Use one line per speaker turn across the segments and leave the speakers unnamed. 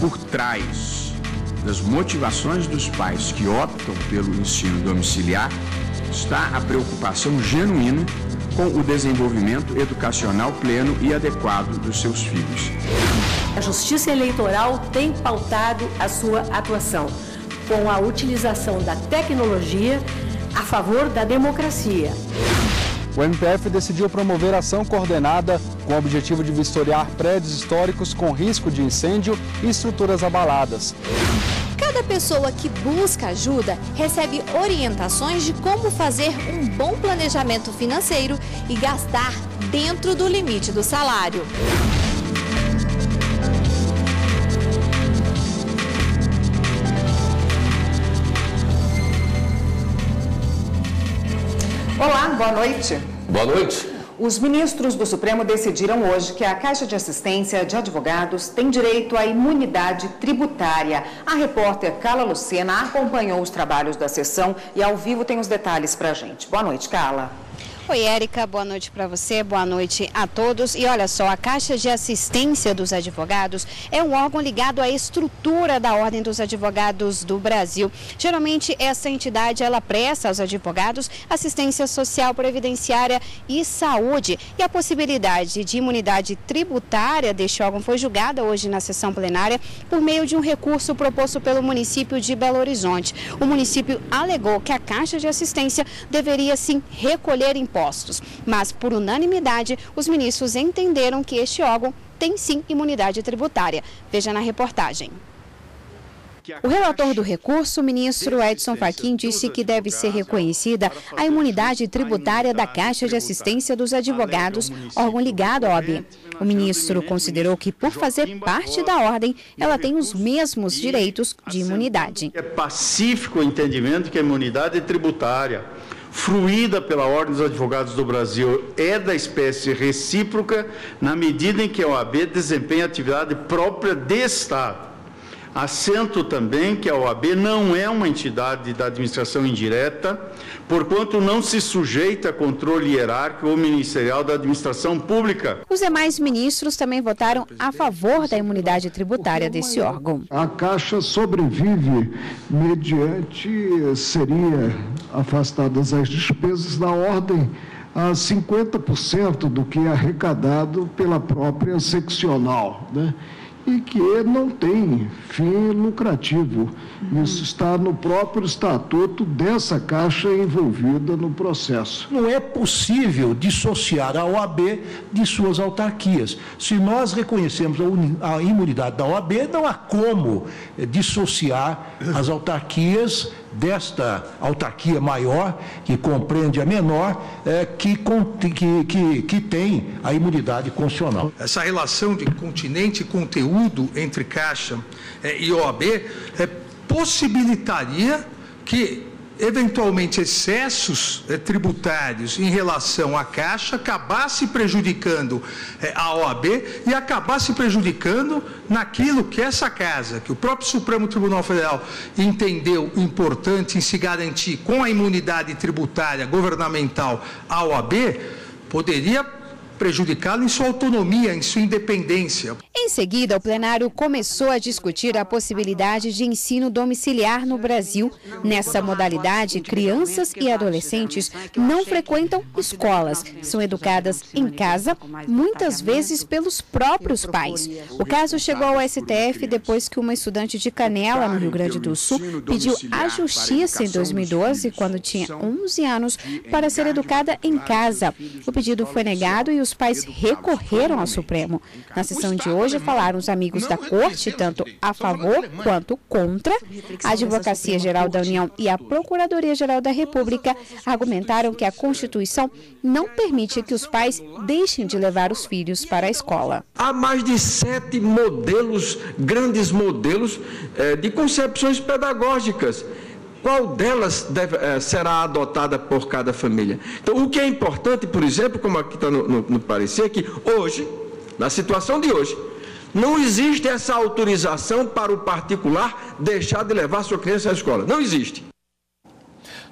Por trás das motivações dos pais que optam pelo ensino domiciliar está a preocupação genuína com o desenvolvimento educacional pleno e adequado dos seus filhos.
A Justiça Eleitoral tem pautado a sua atuação com a utilização da tecnologia a favor da democracia.
O MPF decidiu promover ação coordenada com o objetivo de vistoriar prédios históricos com risco de incêndio e estruturas abaladas.
Cada pessoa que busca ajuda recebe orientações de como fazer um bom planejamento financeiro e gastar dentro do limite do salário.
Olá, boa noite.
Boa noite.
Os ministros do Supremo decidiram hoje que a Caixa de Assistência de Advogados tem direito à imunidade tributária. A repórter Carla Lucena acompanhou os trabalhos da sessão e ao vivo tem os detalhes para a gente. Boa noite, Carla.
Oi, Érica, boa noite para você, boa noite a todos. E olha só, a Caixa de Assistência dos Advogados é um órgão ligado à estrutura da Ordem dos Advogados do Brasil. Geralmente, essa entidade, ela presta aos advogados assistência social, previdenciária e saúde. E a possibilidade de imunidade tributária deste órgão foi julgada hoje na sessão plenária por meio de um recurso proposto pelo município de Belo Horizonte. O município alegou que a Caixa de Assistência deveria, sim, recolher impostos. Mas, por unanimidade, os ministros entenderam que este órgão tem sim imunidade tributária. Veja na reportagem. O relator do recurso, o ministro Edson Fachin, disse que deve ser reconhecida a imunidade tributária da Caixa de Assistência dos Advogados, órgão ligado à OAB. O ministro considerou que, por fazer parte da ordem, ela tem os mesmos direitos de imunidade.
É pacífico o entendimento que a imunidade tributária fruída pela Ordem dos Advogados do Brasil é da espécie recíproca na medida em que a OAB desempenha atividade própria de Estado. Assento também que a OAB não é uma entidade da administração indireta, porquanto não se sujeita a controle hierárquico ou ministerial da administração pública.
Os demais ministros também votaram a favor da imunidade tributária desse órgão.
A Caixa sobrevive mediante, seria afastadas as despesas da ordem a 50% do que é arrecadado pela própria seccional, né? E que não tem fim lucrativo. Isso está no próprio estatuto dessa Caixa envolvida no processo.
Não é possível dissociar a OAB de suas autarquias. Se nós reconhecemos a imunidade da OAB, não há como dissociar as autarquias desta autarquia maior, que compreende a menor, que tem a imunidade constitucional.
Essa relação de continente e conteúdo entre Caixa e OAB possibilitaria que, eventualmente, excessos tributários em relação à Caixa acabasse prejudicando a OAB e acabasse prejudicando naquilo que essa casa, que o próprio Supremo Tribunal Federal entendeu importante em se garantir com a imunidade tributária governamental à OAB, poderia prejudicá-lo em sua autonomia, em sua independência.
Em seguida, o plenário começou a discutir a possibilidade de ensino domiciliar no Brasil. Nessa modalidade, crianças e adolescentes não frequentam escolas, são educadas em casa, muitas vezes pelos próprios pais. O caso chegou ao STF depois que uma estudante de Canela, no Rio Grande do Sul, pediu à Justiça em 2012, quando tinha 11 anos, para ser educada em casa. O pedido foi negado e os pais recorreram ao Supremo. Na sessão de hoje, falaram os amigos da Corte, tanto a favor quanto contra. A Advocacia Geral da União e a Procuradoria-Geral da República argumentaram que a Constituição não permite que os pais deixem de levar os filhos para a escola.
Há mais de 7 modelos, grandes modelos de concepções pedagógicas. Qual delas será adotada por cada família? Então, o que é importante, por exemplo, como aqui está no parecer, é que hoje, na situação de hoje, não existe essa autorização para o particular deixar de levar sua criança à escola. Não existe.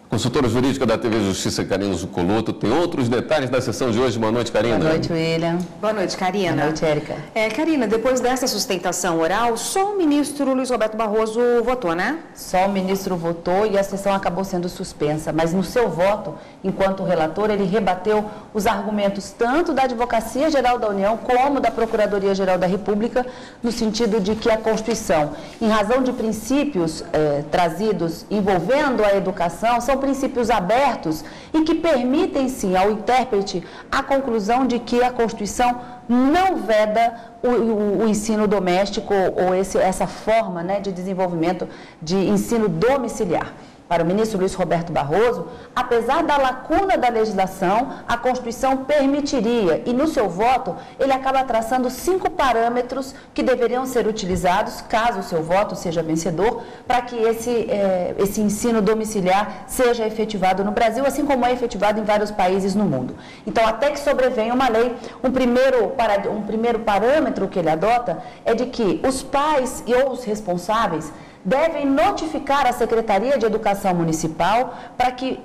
Consultora jurídica da TV Justiça, Karina Zucoloto, tem outros detalhes da sessão de hoje. Boa noite, Karina.
Boa noite, William.
Boa noite, Karina.
Boa noite, Érica.
Karina, depois dessa sustentação oral, só o ministro Luiz Roberto Barroso votou, né?
Só o ministro votou e a sessão acabou sendo suspensa, mas no seu voto, enquanto relator, ele rebateu os argumentos tanto da Advocacia Geral da União como da Procuradoria-Geral da República, no sentido de que a Constituição, em razão de princípios trazidos envolvendo a educação, são princípios abertos e que permitem, sim, ao intérprete a conclusão de que a Constituição não veda o ensino doméstico ou essa forma, né, de desenvolvimento de ensino domiciliar. Para o ministro Luiz Roberto Barroso, apesar da lacuna da legislação, a Constituição permitiria, e no seu voto, ele acaba traçando 5 parâmetros que deveriam ser utilizados, caso o seu voto seja vencedor, para que esse ensino domiciliar seja efetivado no Brasil, assim como é efetivado em vários países no mundo. Então, até que sobrevenha uma lei, um primeiro parâmetro que ele adota é de que os pais ou os responsáveis devem notificar a Secretaria de Educação Municipal para que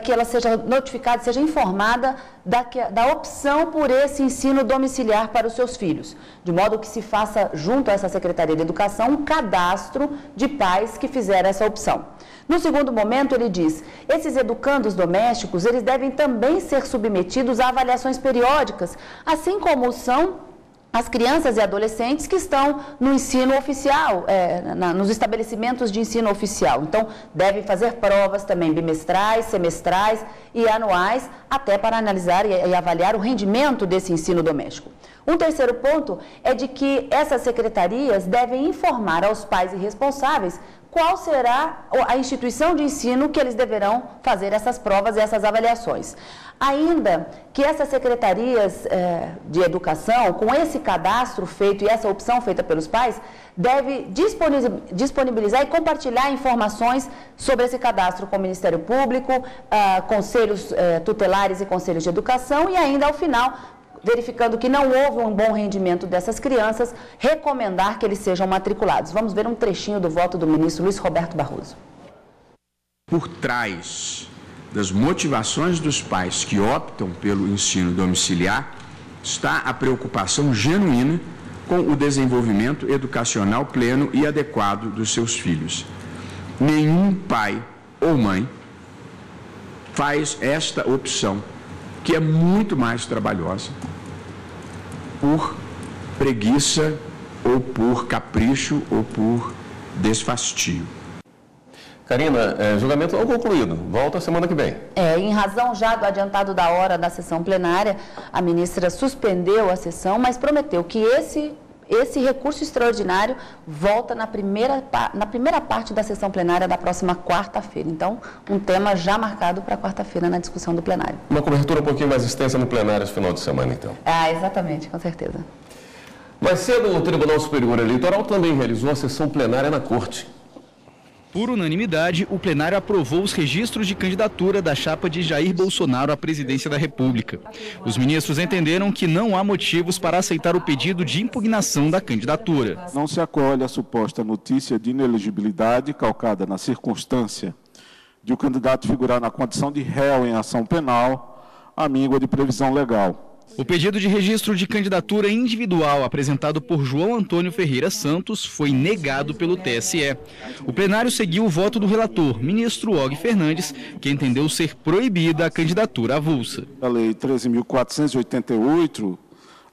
ela seja notificada, seja informada da opção por esse ensino domiciliar para os seus filhos, de modo que se faça, junto a essa Secretaria de Educação, um cadastro de pais que fizeram essa opção. No segundo momento, ele diz, esses educandos domésticos, eles devem também ser submetidos a avaliações periódicas, assim como são as crianças e adolescentes que estão no ensino oficial, nos estabelecimentos de ensino oficial. Então, devem fazer provas também bimestrais, semestrais e anuais, até para analisar e avaliar o rendimento desse ensino doméstico. Um terceiro ponto é de que essas secretarias devem informar aos pais e responsáveis qual será a instituição de ensino que eles deverão fazer essas provas e essas avaliações. Ainda que essas secretarias de educação, com esse cadastro feito e essa opção feita pelos pais, deve disponibilizar e compartilhar informações sobre esse cadastro com o Ministério Público, conselhos tutelares e conselhos de educação e ainda, ao final, verificando que não houve um bom rendimento dessas crianças, recomendar que eles sejam matriculados. Vamos ver um trechinho do voto do ministro Luiz Roberto Barroso.
Por trás das motivações dos pais que optam pelo ensino domiciliar está a preocupação genuína com o desenvolvimento educacional pleno e adequado dos seus filhos. Nenhum pai ou mãe faz esta opção, que é muito mais trabalhosa, por preguiça ou por capricho ou por desfastio.
Karina, julgamento não concluído. Volta semana que vem.
Em razão já do adiantado da hora da sessão plenária, a ministra suspendeu a sessão, mas prometeu que esse recurso extraordinário volta na primeira parte da sessão plenária da próxima quarta-feira. Então, um tema já marcado para quarta-feira na discussão do plenário.
Uma cobertura um pouquinho mais extensa no plenário esse final de semana, então.
Exatamente, com certeza.
Mais cedo, o Tribunal Superior Eleitoral também realizou a sessão plenária na Corte.
Por unanimidade, o plenário aprovou os registros de candidatura da chapa de Jair Bolsonaro à presidência da República. Os ministros entenderam que não há motivos para aceitar o pedido de impugnação da candidatura.
Não se acolhe a suposta notícia de inelegibilidade calcada na circunstância de o candidato figurar na condição de réu em ação penal, à míngua de previsão legal.
O pedido de registro de candidatura individual apresentado por João Antônio Ferreira Santos foi negado pelo TSE. O plenário seguiu o voto do relator, ministro Og Fernandes, que entendeu ser proibida a candidatura avulsa.
A Lei 13.488,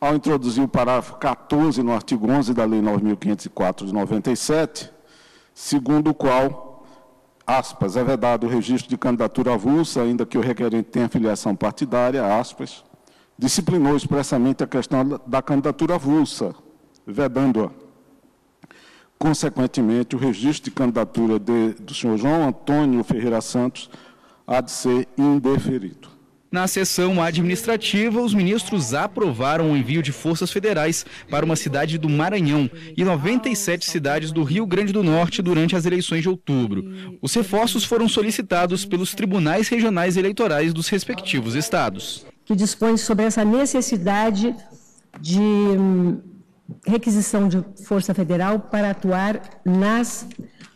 ao introduzir o parágrafo 14 no artigo 11 da Lei 9.504 de 97, segundo o qual, aspas, é vedado o registro de candidatura avulsa, ainda que o requerente tenha filiação partidária, aspas, disciplinou expressamente a questão da candidatura avulsa, vedando-a. Consequentemente, o registro de candidatura do senhor João Antônio Ferreira Santos há de ser indeferido.
Na sessão administrativa, os ministros aprovaram o envio de forças federais para uma cidade do Maranhão e 97 cidades do Rio Grande do Norte durante as eleições de outubro. Os reforços foram solicitados pelos tribunais regionais eleitorais dos respectivos estados.
Que dispõe sobre essa necessidade de requisição de força federal para atuar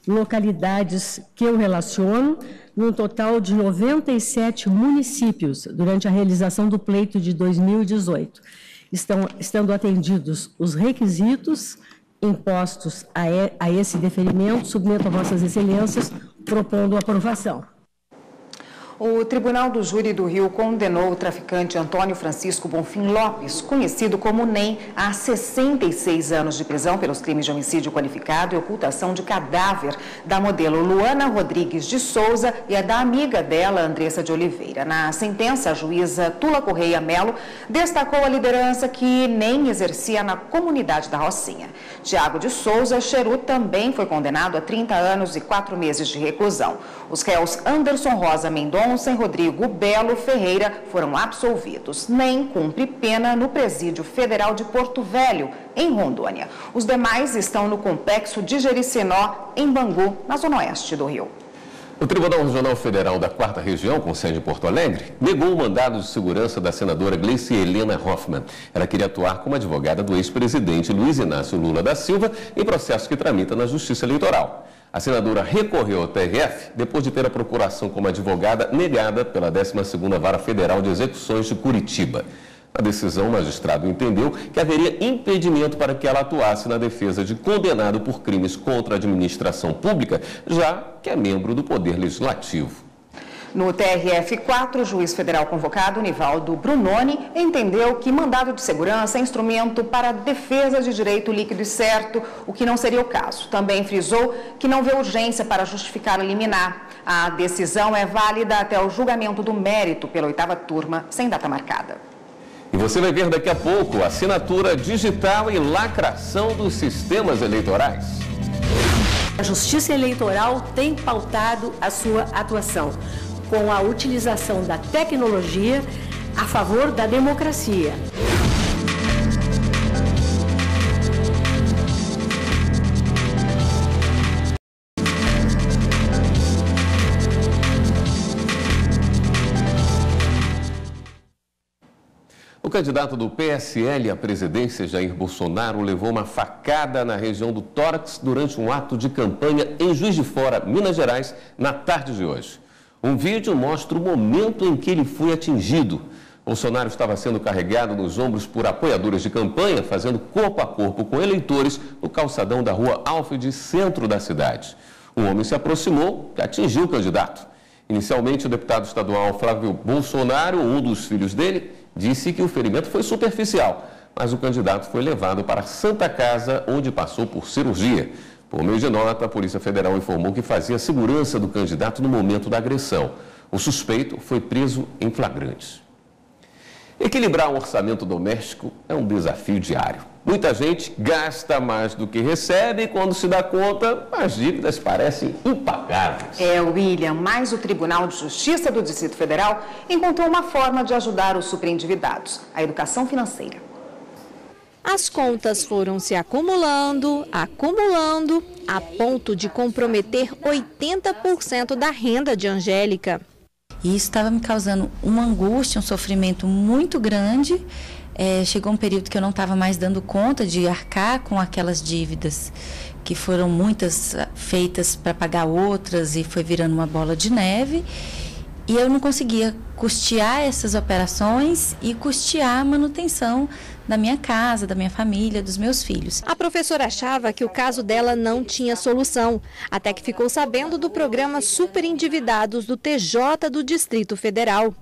localidades que eu relaciono, num total de 97 municípios, durante a realização do pleito de 2018. Estando atendidos os requisitos impostos a esse deferimento, submeto a Vossas Excelências, propondo aprovação.
O Tribunal do Júri do Rio condenou o traficante Antônio Francisco Bonfim Lopes, conhecido como NEM, a 66 anos de prisão pelos crimes de homicídio qualificado e ocultação de cadáver da modelo Luana Rodrigues de Souza e a da amiga dela, Andressa de Oliveira. Na sentença, a juíza Tula Correia Melo destacou a liderança que NEM exercia na comunidade da Rocinha. Tiago de Souza Cheru também foi condenado a 30 anos e 4 meses de reclusão. Os réus Anderson Rosa Mendonça e Rodrigo Belo Ferreira foram absolvidos. NEM cumpre pena no Presídio Federal de Porto Velho, em Rondônia. Os demais estão no complexo de Jericinó, em Bangu, na zona oeste do Rio.
O Tribunal Regional Federal da 4ª Região, com sede em Porto Alegre, negou o mandado de segurança da senadora Gleice Helena Hoffmann. Ela queria atuar como advogada do ex-presidente Luiz Inácio Lula da Silva em processo que tramita na Justiça Eleitoral. A senadora recorreu ao TRF depois de ter a procuração como advogada negada pela 12ª Vara Federal de Execuções de Curitiba. Na decisão, o magistrado entendeu que haveria impedimento para que ela atuasse na defesa de condenado por crimes contra a administração pública, já que é membro do Poder Legislativo.
No TRF4, o juiz federal convocado, Nivaldo Brunoni, entendeu que mandado de segurança é instrumento para a defesa de direito líquido e certo, o que não seria o caso. Também frisou que não vê urgência para justificar a liminar. A decisão é válida até o julgamento do mérito pela 8ª turma, sem data marcada.
E você vai ver daqui a pouco a assinatura digital e lacração dos sistemas eleitorais.
A Justiça Eleitoral tem pautado a sua atuação com a utilização da tecnologia a favor da democracia.
O candidato do PSL à presidência, Jair Bolsonaro, levou uma facada na região do tórax durante um ato de campanha em Juiz de Fora, Minas Gerais, na tarde de hoje. Um vídeo mostra o momento em que ele foi atingido. Bolsonaro estava sendo carregado nos ombros por apoiadores de campanha, fazendo corpo a corpo com eleitores no calçadão da rua Alfred, centro da cidade. Um homem se aproximou e atingiu o candidato. Inicialmente, o deputado estadual Flávio Bolsonaro, um dos filhos dele, disse que o ferimento foi superficial, mas o candidato foi levado para a Santa Casa, onde passou por cirurgia. Por meio de nota, a Polícia Federal informou que fazia a segurança do candidato no momento da agressão. O suspeito foi preso em flagrante. Equilibrar um orçamento doméstico é um desafio diário. Muita gente gasta mais do que recebe e, quando se dá conta, as dívidas parecem impagáveis.
William, mas o Tribunal de Justiça do Distrito Federal encontrou uma forma de ajudar os superendividados: a educação financeira.
As contas foram se acumulando, a ponto de comprometer 80% da renda de Angélica.
E isso estava me causando uma angústia, um sofrimento muito grande. Chegou um período que eu não estava mais dando conta de arcar com aquelas dívidas, que foram muitas feitas para pagar outras e foi virando uma bola de neve. E eu não conseguia custear essas operações e custear a manutenção da minha casa, da minha família, dos meus filhos.
A professora achava que o caso dela não tinha solução, até que ficou sabendo do programa Superendividados do TJ do Distrito Federal.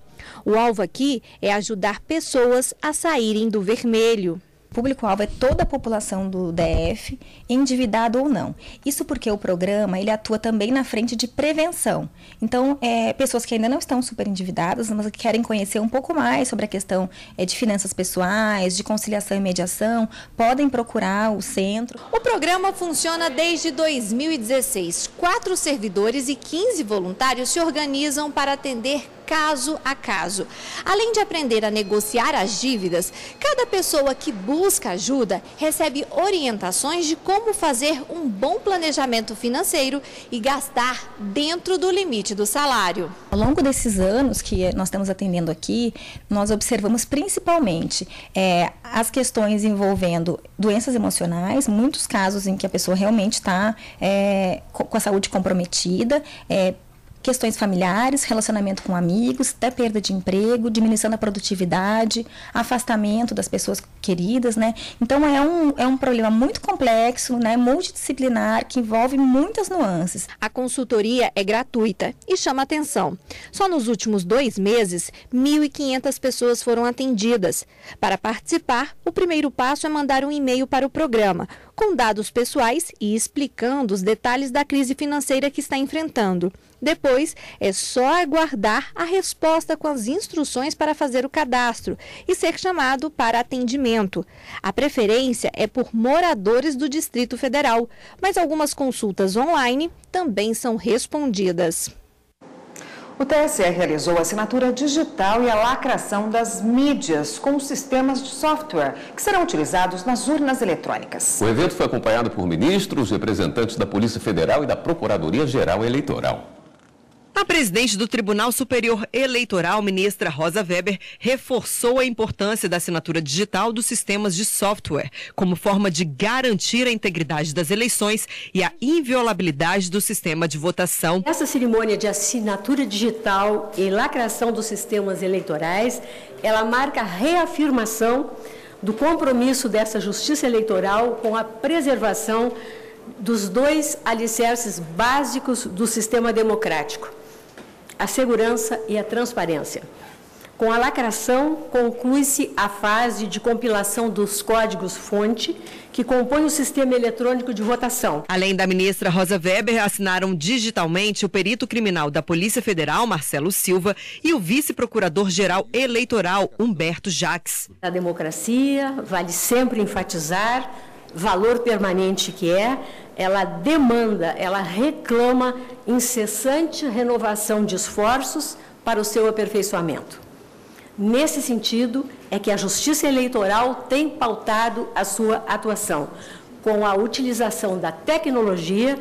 O alvo aqui é ajudar pessoas a saírem do vermelho.
O público-alvo é toda a população do DF, endividado ou não. Isso porque o programa ele atua também na frente de prevenção. Então, pessoas que ainda não estão super endividadas, mas que querem conhecer um pouco mais sobre a questão de finanças pessoais, de conciliação e mediação, podem procurar o centro.
O programa funciona desde 2016. 4 servidores e 15 voluntários se organizam para atender caso a caso. Além de aprender a negociar as dívidas, cada pessoa que busca ajuda recebe orientações de como fazer um bom planejamento financeiro e gastar dentro do limite do salário.
Ao longo desses anos que nós estamos atendendo aqui, nós observamos principalmente as questões envolvendo doenças emocionais, muitos casos em que a pessoa realmente está com a saúde comprometida, questões familiares, relacionamento com amigos, até perda de emprego, diminuição da produtividade, afastamento das pessoas queridas, né? Então é um problema muito complexo, né? Multidisciplinar, que envolve muitas nuances.
A consultoria é gratuita e chama atenção. Só nos últimos 2 meses, 1.500 pessoas foram atendidas. Para participar, o primeiro passo é mandar um e-mail para o programa, com dados pessoais e explicando os detalhes da crise financeira que está enfrentando. Depois, é só aguardar a resposta com as instruções para fazer o cadastro e ser chamado para atendimento. A preferência é por moradores do Distrito Federal, mas algumas consultas online também são respondidas.
O TSE realizou a assinatura digital e a lacração das mídias com os sistemas de software que serão utilizados nas urnas eletrônicas.
O evento foi acompanhado por ministros, representantes da Polícia Federal e da Procuradoria-Geral Eleitoral.
A presidente do Tribunal Superior Eleitoral, ministra Rosa Weber, reforçou a importância da assinatura digital dos sistemas de software, como forma de garantir a integridade das eleições e a inviolabilidade do sistema de votação.
Essa cerimônia de assinatura digital e lacração dos sistemas eleitorais, ela marca a reafirmação do compromisso dessa justiça eleitoral com a preservação dos 2 alicerces básicos do sistema democrático: a segurança e a transparência. Com a lacração, conclui-se a fase de compilação dos códigos-fonte que compõem o sistema eletrônico de votação.
Além da ministra Rosa Weber, assinaram digitalmente o perito criminal da Polícia Federal, Marcelo Silva, e o vice-procurador-geral eleitoral, Humberto Jacques.
A democracia, vale sempre enfatizar, valor permanente que ela demanda, ela reclama incessante renovação de esforços para o seu aperfeiçoamento. Nesse sentido, é que a Justiça Eleitoral tem pautado a sua atuação, com a utilização da tecnologia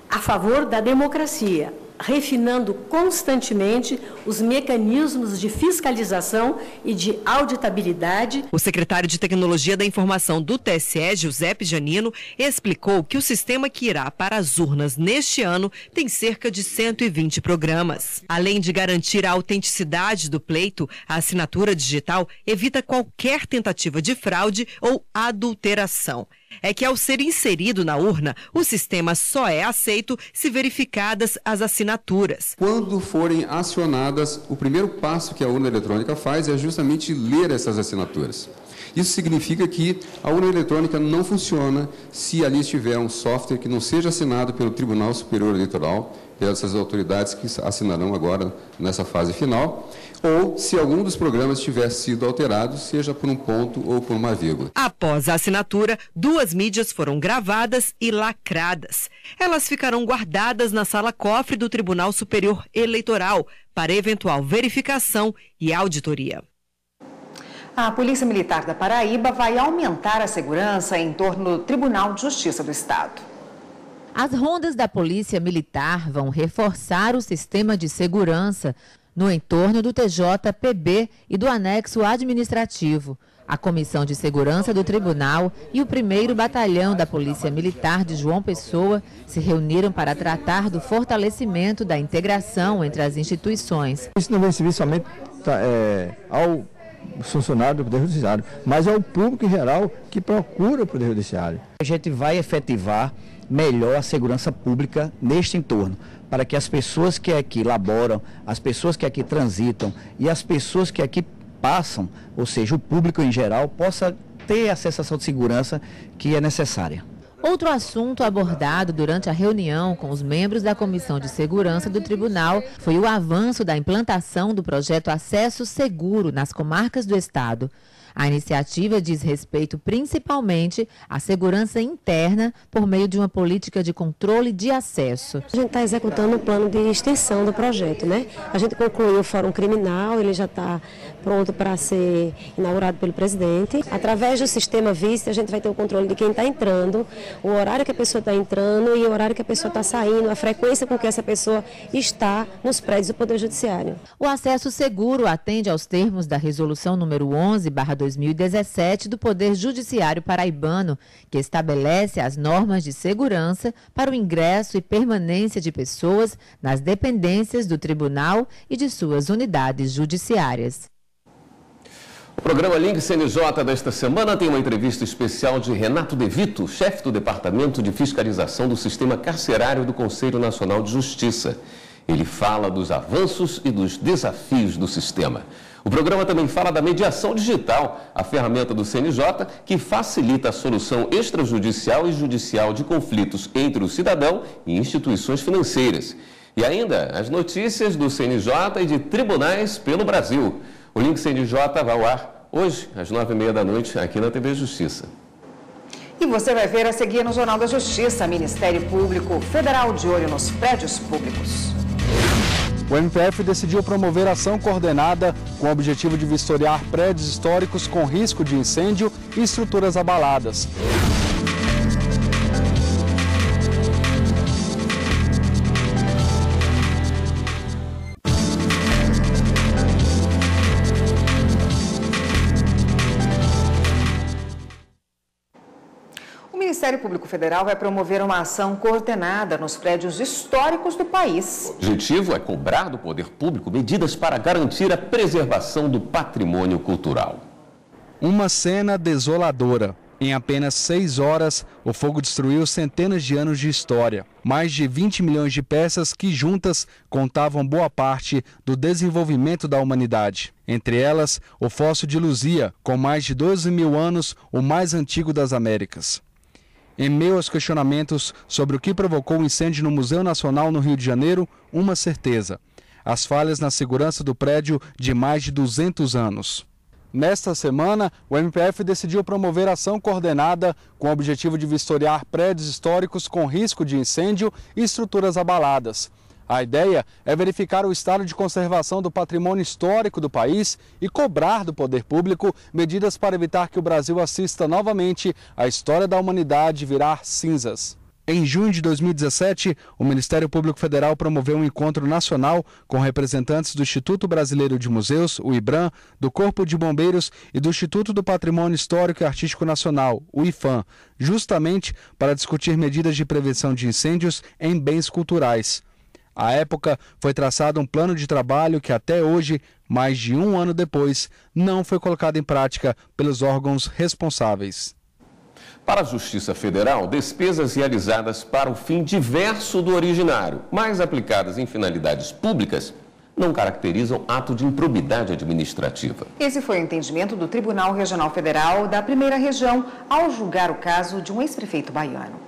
a favor da democracia, refinando constantemente os mecanismos de fiscalização e de auditabilidade.
O secretário de Tecnologia da Informação do TSE, Giuseppe Giannino, explicou que o sistema que irá para as urnas neste ano tem cerca de 120 programas. Além de garantir a autenticidade do pleito, a assinatura digital evita qualquer tentativa de fraude ou adulteração. É que ao ser inserido na urna, o sistema só é aceito se verificadas as assinaturas.
Quando forem acionadas, o primeiro passo que a urna eletrônica faz é justamente ler essas assinaturas. Isso significa que a urna eletrônica não funciona se ali estiver um software que não seja assinado pelo Tribunal Superior Eleitoral, pelas autoridades que assinarão agora nessa fase final, ou se algum dos programas tiver sido alterado, seja por um ponto ou por uma vírgula.
Após a assinatura, 2 mídias foram gravadas e lacradas. Elas ficarão guardadas na sala cofre do Tribunal Superior Eleitoral para eventual verificação e auditoria.
A Polícia Militar da Paraíba vai aumentar a segurança em torno do Tribunal de Justiça do Estado.
As rondas da Polícia Militar vão reforçar o sistema de segurança no entorno do TJPB e do anexo administrativo. A Comissão de Segurança do Tribunal e o 1º Batalhão da Polícia Militar de João Pessoa se reuniram para tratar do fortalecimento da integração entre as instituições.
Isso não vem servir somente ao funcionário do Poder Judiciário, mas ao público em geral que procura o Poder Judiciário.
A gente vai efetivar melhor a segurança pública neste entorno, para que as pessoas que aqui laboram, as pessoas que aqui transitam e as pessoas que aqui passam, ou seja, o público em geral, possa ter a sensação de segurança que é necessária.
Outro assunto abordado durante a reunião com os membros da Comissão de Segurança do Tribunal foi o avanço da implantação do projeto Acesso Seguro nas comarcas do Estado. A iniciativa diz respeito principalmente à segurança interna por meio de uma política de controle de acesso.
A gente está executando um plano de extensão do projeto, né? A gente concluiu o Fórum Criminal, ele já está pronto para ser inaugurado pelo presidente. Através do sistema Vista, a gente vai ter o controle de quem está entrando, o horário que a pessoa está entrando e o horário que a pessoa está saindo, a frequência com que essa pessoa está nos prédios do Poder Judiciário.
O acesso seguro atende aos termos da Resolução número 11/2017 do Poder Judiciário paraibano, que estabelece as normas de segurança para o ingresso e permanência de pessoas nas dependências do Tribunal e de suas unidades judiciárias.
O programa Link CNJ desta semana tem uma entrevista especial de Renato De Vito, chefe do Departamento de Fiscalização do Sistema Carcerário do Conselho Nacional de Justiça. Ele fala dos avanços e dos desafios do sistema. O programa também fala da mediação digital, a ferramenta do CNJ que facilita a solução extrajudicial e judicial de conflitos entre o cidadão e instituições financeiras. E ainda as notícias do CNJ e de tribunais pelo Brasil. O Link CNJ vai ao ar hoje, às 9h30 da noite, aqui na TV Justiça.
E você vai ver a seguir no Jornal da Justiça, Ministério Público Federal de olho nos prédios públicos.
O MPF decidiu promover ação coordenada com o objetivo de vistoriar prédios históricos com risco de incêndio e estruturas abaladas.
O Ministério Público Federal vai promover uma ação coordenada nos prédios históricos do país.
O objetivo é cobrar do poder público medidas para garantir a preservação do patrimônio cultural.
Uma cena desoladora. Em apenas 6 horas, o fogo destruiu centenas de anos de história. Mais de 20 milhões de peças que juntas contavam boa parte do desenvolvimento da humanidade. Entre elas, o Fóssil de Luzia, com mais de 12 mil anos, o mais antigo das Américas. Em meio aos questionamentos sobre o que provocou o incêndio no Museu Nacional no Rio de Janeiro, uma certeza: as falhas na segurança do prédio de mais de 200 anos. Nesta semana, o MPF decidiu promover ação coordenada com o objetivo de vistoriar prédios históricos com risco de incêndio e estruturas abaladas. A ideia é verificar o estado de conservação do patrimônio histórico do país e cobrar do poder público medidas para evitar que o Brasil assista novamente à história da humanidade virar cinzas. Em junho de 2017, o Ministério Público Federal promoveu um encontro nacional com representantes do Instituto Brasileiro de Museus, o IBRAM, do Corpo de Bombeiros e do Instituto do Patrimônio Histórico e Artístico Nacional, o IFAM, justamente para discutir medidas de prevenção de incêndios em bens culturais. À época, foi traçado um plano de trabalho que até hoje, mais de um ano depois, não foi colocado em prática pelos órgãos responsáveis.
Para a Justiça Federal, despesas realizadas para o fim diverso do originário, mas aplicadas em finalidades públicas, não caracterizam ato de improbidade administrativa.
Esse foi o entendimento do Tribunal Regional Federal da Primeira Região ao julgar o caso de um ex-prefeito baiano.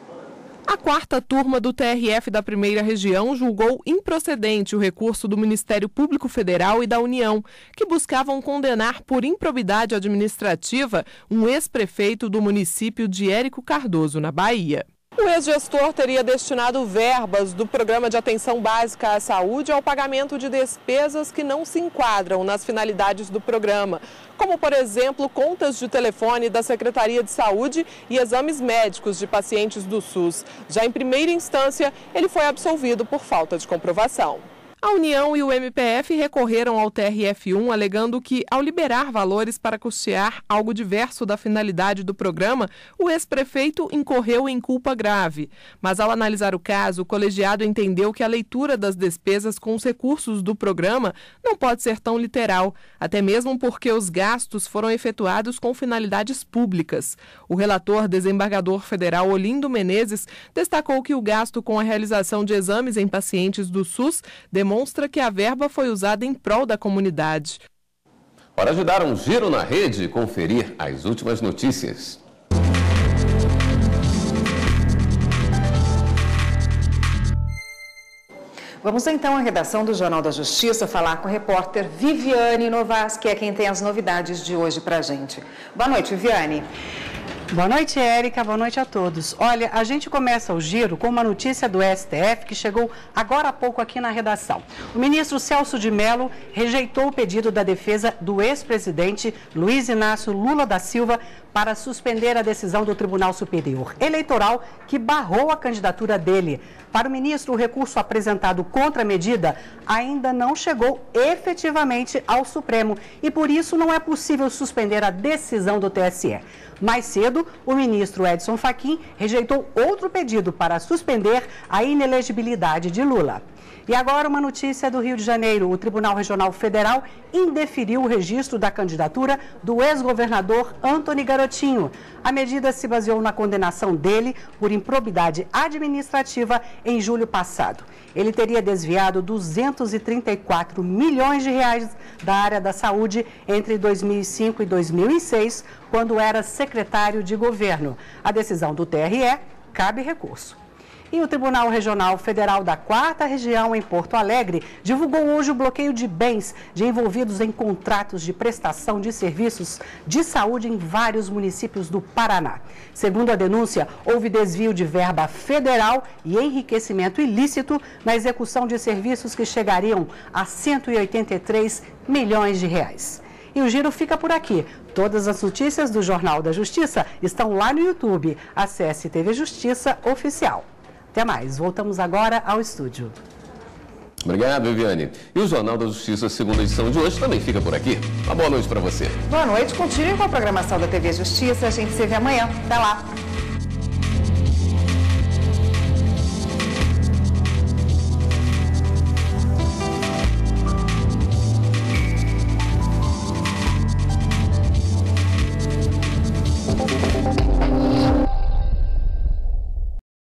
A quarta turma do TRF da Primeira Região julgou improcedente o recurso do Ministério Público Federal e da União, que buscavam condenar por improbidade administrativa um ex-prefeito do município de Érico Cardoso, na Bahia. O ex-gestor teria destinado verbas do Programa de Atenção Básica à Saúde ao pagamento de despesas que não se enquadram nas finalidades do programa, como, por exemplo, contas de telefone da Secretaria de Saúde e exames médicos de pacientes do SUS. Já em primeira instância, ele foi absolvido por falta de comprovação. A União e o MPF recorreram ao TRF1 alegando que, ao liberar valores para custear algo diverso da finalidade do programa, o ex-prefeito incorreu em culpa grave. Mas, ao analisar o caso, o colegiado entendeu que a leitura das despesas com os recursos do programa não pode ser tão literal, até mesmo porque os gastos foram efetuados com finalidades públicas. O relator desembargador federal Olindo Menezes destacou que o gasto com a realização de exames em pacientes do SUS demonstra que a verba foi usada em prol da comunidade.
Hora de dar um giro na rede e conferir as últimas notícias.
Vamos então à redação do Jornal da Justiça falar com a repórter Viviane Novas, que é quem tem as novidades de hoje para a gente. Boa noite, Viviane.
Boa noite, Érica. Boa noite a todos. Olha, a gente começa o giro com uma notícia do STF que chegou agora há pouco aqui na redação. O ministro Celso de Mello rejeitou o pedido da defesa do ex-presidente Luiz Inácio Lula da Silva para suspender a decisão do Tribunal Superior Eleitoral que barrou a candidatura dele. Para o ministro, o recurso apresentado contra a medida ainda não chegou efetivamente ao Supremo e, por isso, não é possível suspender a decisão do TSE. Mais cedo, o ministro Edson Fachin rejeitou outro pedido para suspender a inelegibilidade de Lula. E agora uma notícia do Rio de Janeiro. O Tribunal Regional Federal indeferiu o registro da candidatura do ex-governador Antony Garotinho. A medida se baseou na condenação dele por improbidade administrativa em julho passado. Ele teria desviado 234 milhões de reais da área da saúde entre 2005 e 2006, quando era secretário de governo. A decisão do TRE cabe recurso. E o Tribunal Regional Federal da 4ª Região, em Porto Alegre, divulgou hoje o bloqueio de bens de envolvidos em contratos de prestação de serviços de saúde em vários municípios do Paraná. Segundo a denúncia, houve desvio de verba federal e enriquecimento ilícito na execução de serviços que chegariam a 183 milhões de reais. E o giro fica por aqui. Todas as notícias do Jornal da Justiça estão lá no YouTube. Acesse TV Justiça Oficial. Até mais. Voltamos agora ao estúdio.
Obrigado, Viviane. E o Jornal da Justiça, segunda edição de hoje, também fica por aqui. Uma boa noite para você.
Boa noite. Continue com a programação da TV Justiça. A gente se vê amanhã. Até lá.